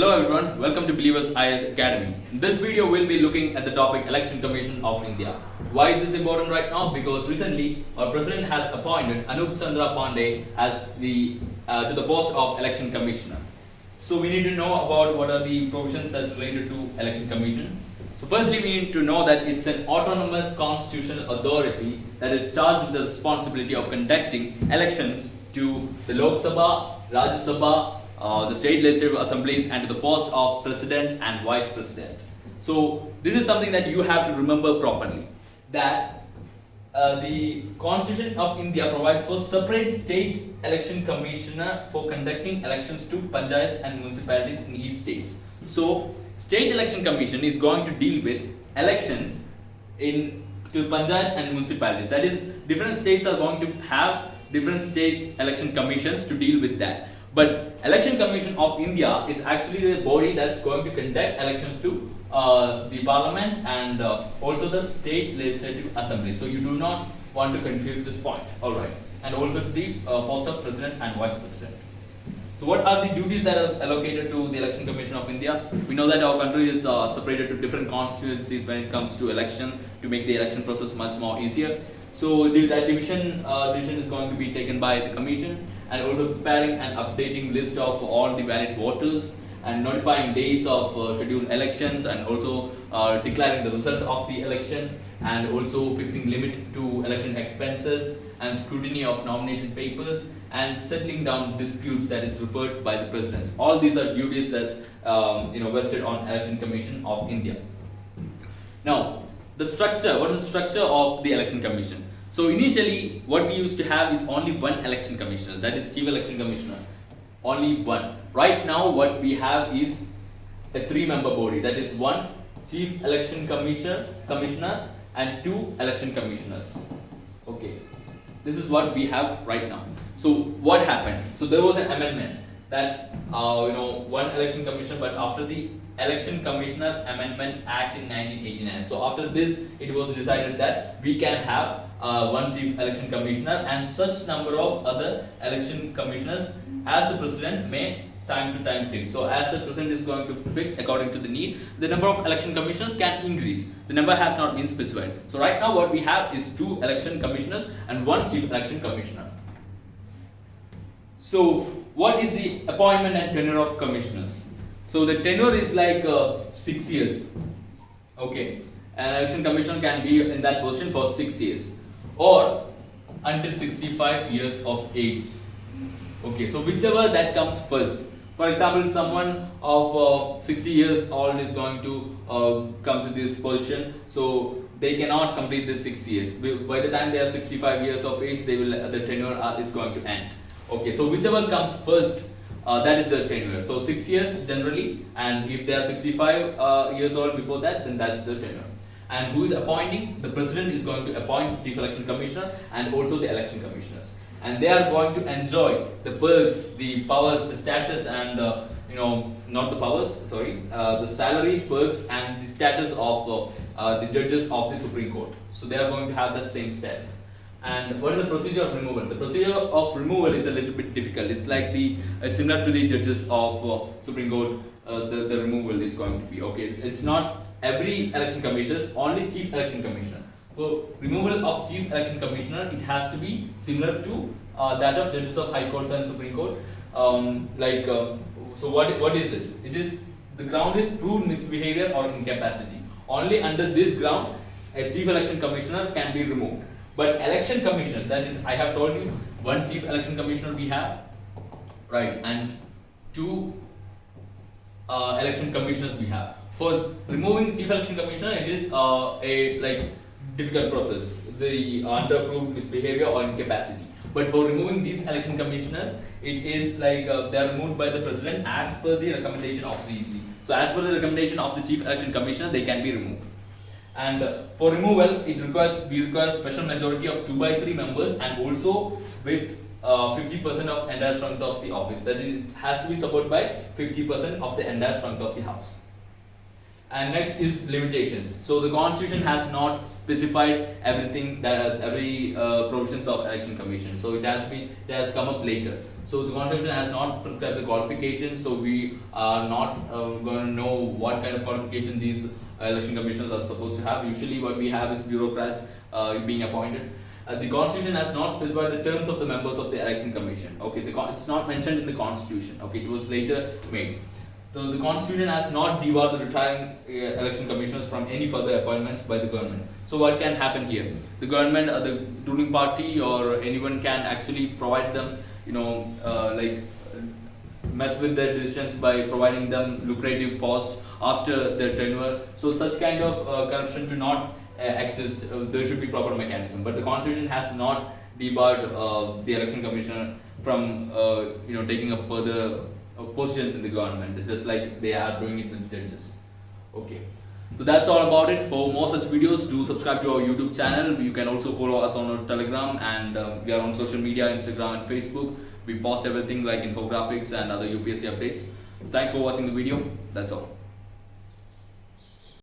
Hello everyone, welcome to Believers IAS Academy. In this video, we'll be looking at the topic Election Commission of India. Why is this important right now? Because recently, our president has appointed Anup Chandra Pandey as to the post of Election Commissioner. So we need to know about what are the provisions that's related to Election Commission. So firstly, we need to know that it's an autonomous constitutional authority that is charged with the responsibility of conducting elections to the Lok Sabha, Rajya Sabha, the state legislative assemblies, and to the post of president and vice president. So this is something that you have to remember properly, that the Constitution of India provides for separate state election commissioner for conducting elections to panchayats and municipalities in each states. So state election commission is going to deal with elections to panchayat and municipalities. That is, different states are going to have different state election commissions to deal with that. But Election Commission of India is actually the body that's going to conduct elections to the parliament and also the state legislative assembly. So you do not want to confuse this point. Alright. And also to the post of president and vice president. So what are the duties that are allocated to the Election Commission of India? We know that our country is separated to different constituencies when it comes to election to make the election process much more easier. So that division is going to be taken by the commission, and also preparing and updating list of all the valid voters and notifying dates of scheduled elections, and also declaring the result of the election, and also fixing limit to election expenses and scrutiny of nomination papers, and settling down disputes that is referred by the presidents. All these are duties that's vested on Election Commission of India. Now, the structure. What is the structure of the Election Commission? So initially, what we used to have is only one election commissioner, that is Chief Election Commissioner, only one. Right now, what we have is a three-member body, that is one Chief Election Commissioner and two election commissioners. Okay, this is what we have right now. So what happened? So there was an amendment that one election commissioner, but after the Election Commissioner Amendment Act in 1989. So after this, it was decided that we can have one Chief Election Commissioner and such number of other election commissioners as the president may time to time fix. So as the president is going to fix according to the need, the number of election commissioners can increase. The number has not been specified. So right now what we have is two election commissioners and one Chief Election Commissioner. So what is the appointment and tenure of commissioners? So the tenure is like 6 years. Okay, an election commissioner can be in that position for 6 years or until 65 years of age. Okay, so whichever that comes first. For example, someone of 60 years old is going to come to this position, so they cannot complete this 6 years. By the time they are 65 years of age, the tenure is going to end. Okay, so whichever comes first, that is the tenure. So 6 years generally, and if they are 65 years old before that, then that's the tenure. And who is appointing? The president is going to appoint Chief Election Commissioner and also the election commissioners. And they are going to enjoy the perks, the powers, the status, and not the powers, sorry, the salary, perks, and the status of the judges of the Supreme Court. So they are going to have that same status. And what is the procedure of removal? The procedure of removal is a little bit difficult. It's like similar to the judges of Supreme Court. The removal is going to be okay. It's not every election commissioner, only Chief Election Commissioner. For removal of Chief Election Commissioner, it has to be similar to that of judges of High Courts and Supreme Court. So what is it? It is the ground is proved misbehavior or incapacity. Only under this ground, a Chief Election Commissioner can be removed. But election commissioners, that is, I have told you, one Chief Election Commissioner we have, right, and two election commissioners we have. For removing the Chief Election Commissioner, it is a difficult process, the under proved misbehavior or incapacity. But for removing these election commissioners, it is like they are removed by the president as per the recommendation of CEC. So as per the recommendation of the Chief Election Commissioner, they can be removed. And for removal, we require special majority of 2/3 members, and also with 50% of entire strength of the office. That is, it has to be supported by 50% of the entire strength of the house. And next is limitations. So the constitution has not specified everything, that every provisions of election commission. So it has come up later. So the constitution has not prescribed the qualification. So we are not going to know what kind of qualification these election commissioners are supposed to have. Usually what we have is bureaucrats being appointed. The constitution has not specified the terms of the members of the election commission. Okay, it's not mentioned in the constitution. Okay, it was later made. So the constitution has not debarred the retiring election commissioners from any further appointments by the government. So what can happen here? The government, the ruling party, or anyone can actually provide them, mess with their decisions by providing them lucrative posts after their tenure. So such kind of corruption to not exist. There should be proper mechanism. But the constitution has not debarred the election commissioner from taking up further positions in the government, just like they are doing it with judges. Okay, so that's all about it. For more such videos, do subscribe to our YouTube channel. You can also follow us on our Telegram, and we are on social media, Instagram and Facebook. We post everything like infographics and other UPSC updates. So thanks for watching the video. That's all.